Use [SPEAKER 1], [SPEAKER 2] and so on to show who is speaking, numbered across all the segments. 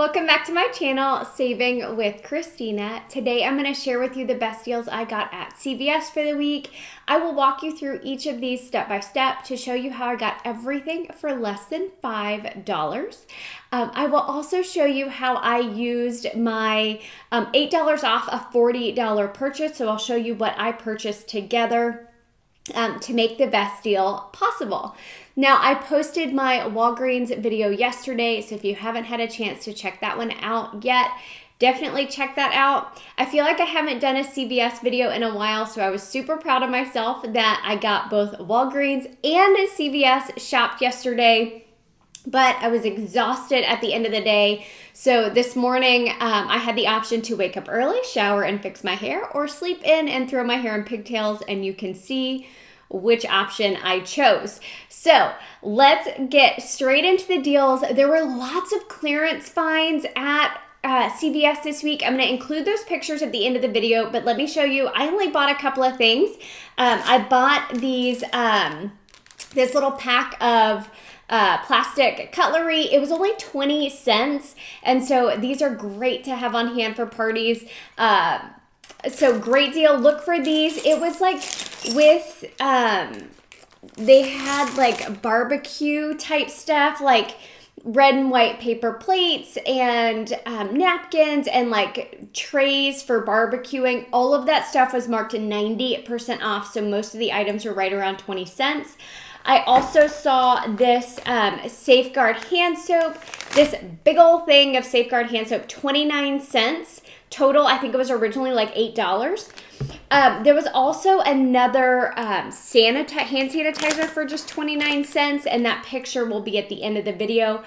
[SPEAKER 1] Welcome back to my channel, Saving with Christina. Today I'm going to share with you the best deals I got at CVS for the week. I will walk you through each of these step by step to show you how I got everything for less than $5. I will also show you how I used my $8 off a $40 purchase. So I'll show you what I purchased together to make the best deal possible. Now, I posted my Walgreens video yesterday, so if you haven't had a chance to check that one out yet, definitely check that out. I feel like I haven't done a CVS video in a while, so I was super proud of myself that I got both Walgreens and a CVS shopped yesterday. But I was exhausted at the end of the day. So this morning, I had the option to wake up early, shower, and fix my hair, or sleep in and throw my hair in pigtails, and you can see which option I chose. So let's get straight into the deals. There were lots of clearance finds at CVS this week. I'm going to include those pictures at the end of the video, but let me show you. I only bought a couple of things. I bought these this little pack of plastic cutlery. It was only 20 cents. And so these are great to have on hand for parties. So great deal. Look for these. It was like with, they had like barbecue type stuff, like red and white paper plates and napkins and like trays for barbecuing. All of that stuff was marked 90% off. So most of the items were right around 20 cents. I also saw this Safeguard hand soap, this big old thing of Safeguard hand soap, 29 cents total. I think it was originally like $8. There was also another hand sanitizer for just 29 cents, and that picture will be at the end of the video.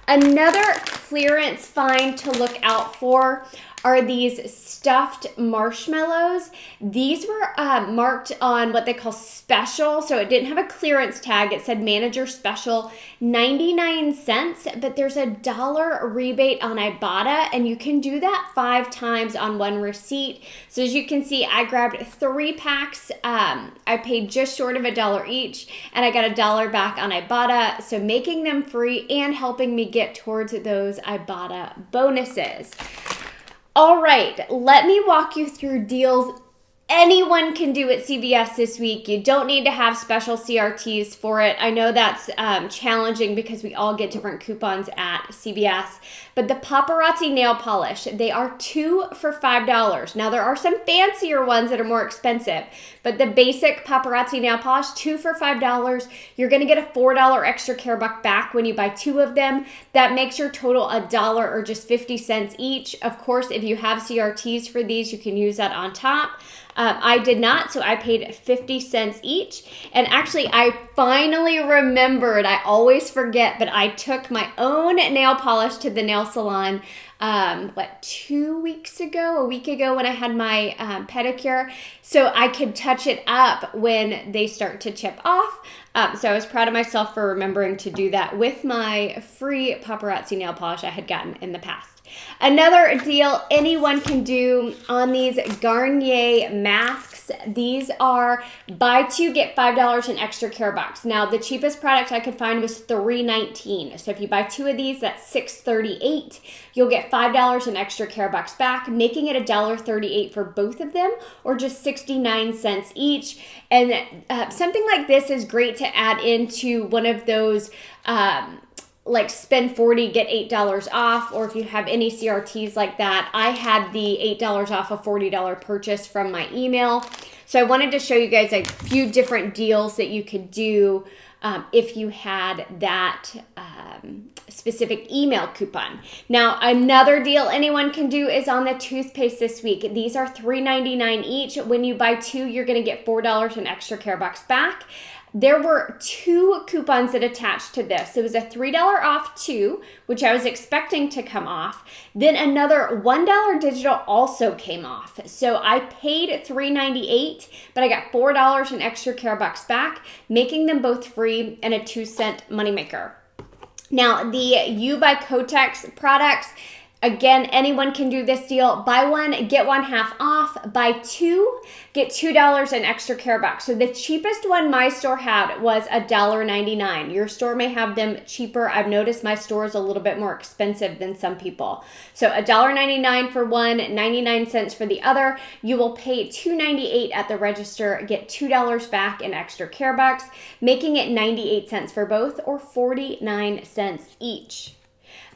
[SPEAKER 1] Another clearance find to look out for are these stuffed marshmallows. These were marked on what they call special, so it didn't have a clearance tag. It said manager special, 99 cents, but there's a $1 rebate on Ibotta, and you can do that 5 times on one receipt. So as you can see, I grabbed 3 packs. I paid just short of $1 each, and I got $1 back on Ibotta, so making them free and helping me get towards those Ibotta bonuses. All right, let me walk you through deals anyone can do at CVS this week. You don't need to have special CRTs for it. I know that's challenging because we all get different coupons at CVS. But the paparazzi nail polish, they are 2 for $5. Now, there are some fancier ones that are more expensive, but the basic paparazzi nail polish, 2 for $5. You're going to get a $4 extra care buck back when you buy 2 of them. That makes your total $1 or just 50 cents each. Of course, if you have CRTs for these, you can use that on top. I did not, so I paid 50 cents each. And actually, I finally remembered, I always forget, but I took my own nail polish to the nail salon, a week ago when I had my pedicure, so I could touch it up when they start to chip off. So I was proud of myself for remembering to do that with my free paparazzi nail polish I had gotten in the past. Another deal anyone can do on these Garnier masks. These are buy 2, get $5 in extra care bucks. Now, the cheapest product I could find was $3.19. So if you buy 2 of these, that's $6.38. You'll get $5 in extra care bucks back, making it $1.38 for both of them, or just 69 cents each. And something like this is great to add into one of those like spend 40, get $8 off, or if you have any CRTs like that. I had the $8 off a $40 purchase from my email. So I wanted to show you guys a few different deals that you could do if you had that specific email coupon. Now, another deal anyone can do is on the toothpaste this week. These are $3.99 each. When you buy 2, you're going to get $4 in extra care bucks back. There were 2 coupons that attached to this. It was a $3 off 2, which I was expecting to come off. Then another $1 digital also came off. So I paid $3.98, but I got $4 in extra care bucks back, making them both free and a 2-cent moneymaker. Now, the U by Kotex products, Again, anyone can do this deal. Buy one, get one half off. Buy two, get $2 in extra care bucks. So the cheapest one my store had was $1.99. Your store may have them cheaper. I've noticed my store is a little bit more expensive than some people. So $1.99 for one, 99 cents for the other. You will pay $2.98 at the register, get $2 back in extra care bucks, making it 98 cents for both or 49 cents each.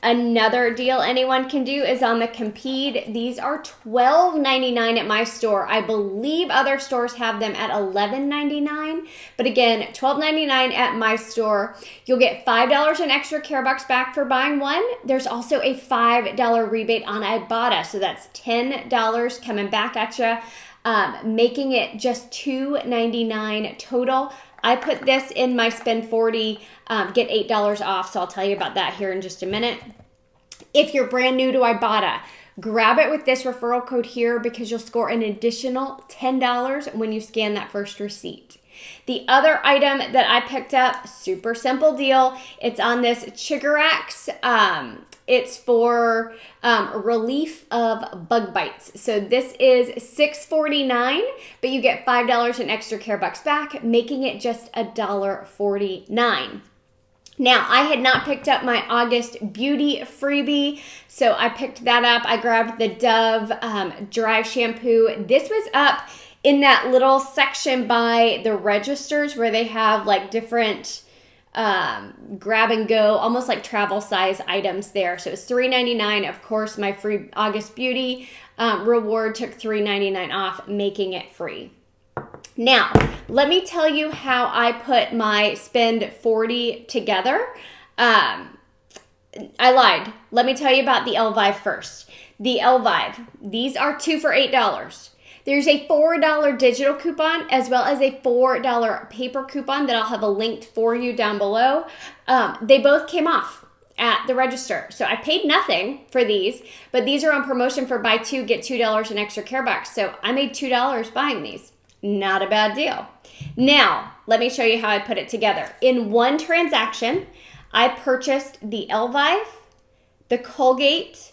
[SPEAKER 1] Another deal anyone can do is on the Compede. These are $12.99 at my store. I believe other stores have them at $11.99. But again, $12.99 at my store. You'll get $5 in extra care bucks back for buying one. There's also a $5 rebate on Ibotta. So that's $10 coming back at you, making it just $2.99 total. I put this in my spend 40, get $8 off, so I'll tell you about that here in just a minute. If you're brand new to Ibotta, grab it with this referral code here because you'll score an additional $10 when you scan that first receipt. The other item that I picked up, super simple deal. It's on this Chigarax. It's for relief of bug bites. So this is $6.49, but you get $5 in extra care bucks back, making it just $1.49. Now, I had not picked up my August Beauty freebie, so I picked that up. I grabbed the Dove dry shampoo. This was up in that little section by the registers where they have like different grab and go, almost like travel size items there. So it's $3.99. Of course, my free August Beauty reward took $3.99 off, making it free. Now, let me tell you how I put my spend 40 together. I lied. Let me tell you about the Elvive first. The Elvive, these are 2 for $8. There's a $4 digital coupon as well as a $4 paper coupon that I'll have a link for you down below. They both came off at the register. So I paid nothing for these, but these are on promotion for buy two, get $2 in extra care bucks. So I made $2 buying these. Not a bad deal. Now, let me show you how I put it together. In one transaction, I purchased the Elvive, the Colgate,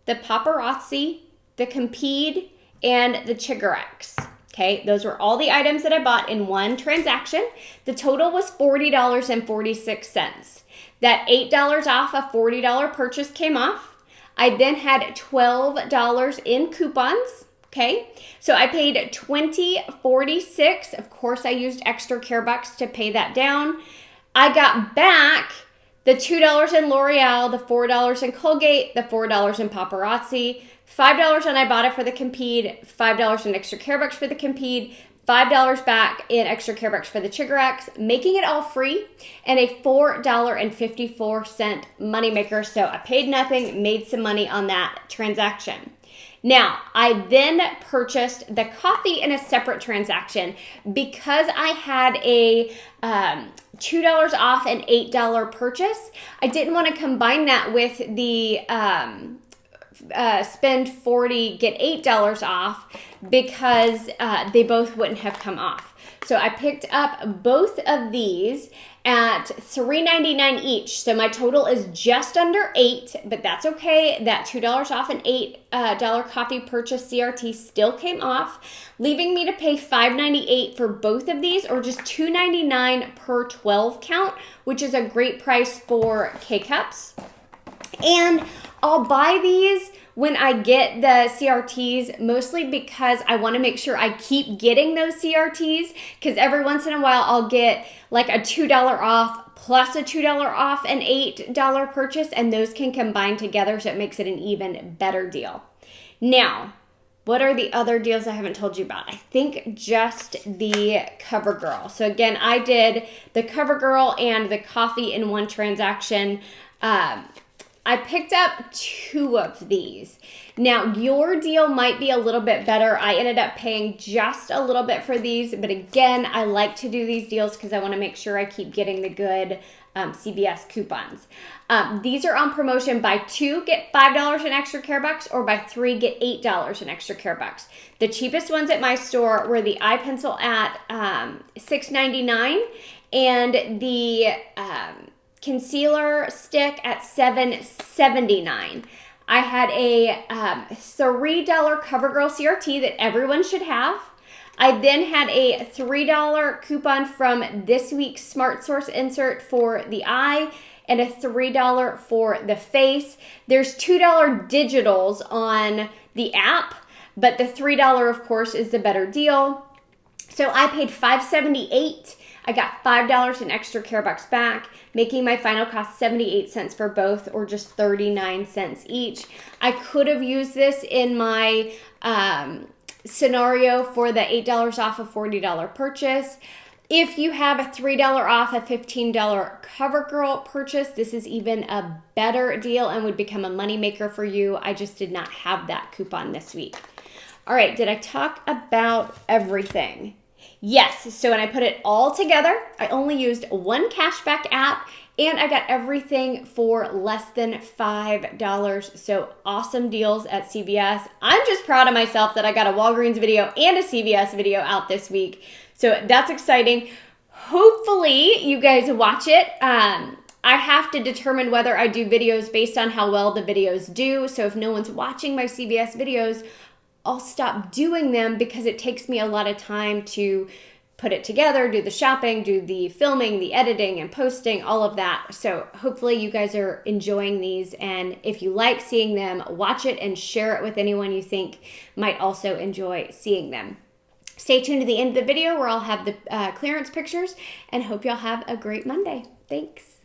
[SPEAKER 1] the Paparazzi, the Compede, and the Chigarax. Okay, those were all the items that I bought in one transaction. The total was $40.46. That $8 off a $40 purchase came off. I then had $12 in coupons. Okay, so I paid $20.46. Of course, I used extra care bucks to pay that down. I got back the $2 in L'Oreal, the $4 in Colgate, the $4 in Paparazzi, $5 on Ibotta for the Compede, $5 in extra care bucks for the Compede, $5 back in extra care bucks for the Chigarax, making it all free, and a $4.54 moneymaker. So I paid nothing, made some money on that transaction. Now, I then purchased the coffee in a separate transaction because I had a $2 off an $8 purchase. I didn't want to combine that with the spend 40, get $8 off because they both wouldn't have come off. So I picked up both of these at $3.99 each. So my total is just under $8, but that's okay. That $2 off an $8 coffee purchase CRT still came off, leaving me to pay $5.98 for both of these, or just $2.99 per 12 count, which is a great price for K-Cups. And I'll buy these when I get the CRTs, mostly because I want to make sure I keep getting those CRTs, because every once in a while I'll get like a $2 off plus a $2 off an $8 purchase, and those can combine together, so it makes it an even better deal. Now, what are the other deals I haven't told you about? I think just the CoverGirl. So again, I did the CoverGirl and the coffee in one transaction. I picked up 2 of these. Now, your deal might be a little bit better. I ended up paying just a little bit for these, but again, I like to do these deals because I want to make sure I keep getting the good CVS coupons. These are on promotion. Buy 2, get $5 in extra care bucks, or buy 3, get $8 in extra care bucks. The cheapest ones at my store were the eye pencil at $6.99 and the concealer stick at $7.79. I had a $3 CoverGirl CRT that everyone should have. I then had a $3 coupon from this week's Smart Source insert for the eye and a $3 for the face. There's $2 digitals on the app, but the $3, of course, is the better deal. So I paid $5.78. I got $5 in extra care bucks back, making my final cost 78 cents for both, or just 39 cents each. I could have used this in my scenario for the $8 off a $40 purchase. If you have a $3 off a $15 CoverGirl purchase, this is even a better deal and would become a moneymaker for you. I just did not have that coupon this week. All right, did I talk about everything? Yes, so when I put it all together, I only used one cashback app and I got everything for less than $5. So awesome deals at CVS. I'm just proud of myself that I got a Walgreens video and a CVS video out this week. So that's exciting. Hopefully you guys watch it. I have to determine whether I do videos based on how well the videos do. So if no one's watching my CVS videos, I'll stop doing them because it takes me a lot of time to put it together, do the shopping, do the filming, the editing and posting, all of that. So hopefully you guys are enjoying these. And if you like seeing them, watch it and share it with anyone you think might also enjoy seeing them. Stay tuned to the end of the video where I'll have the clearance pictures, and hope y'all have a great Monday. Thanks.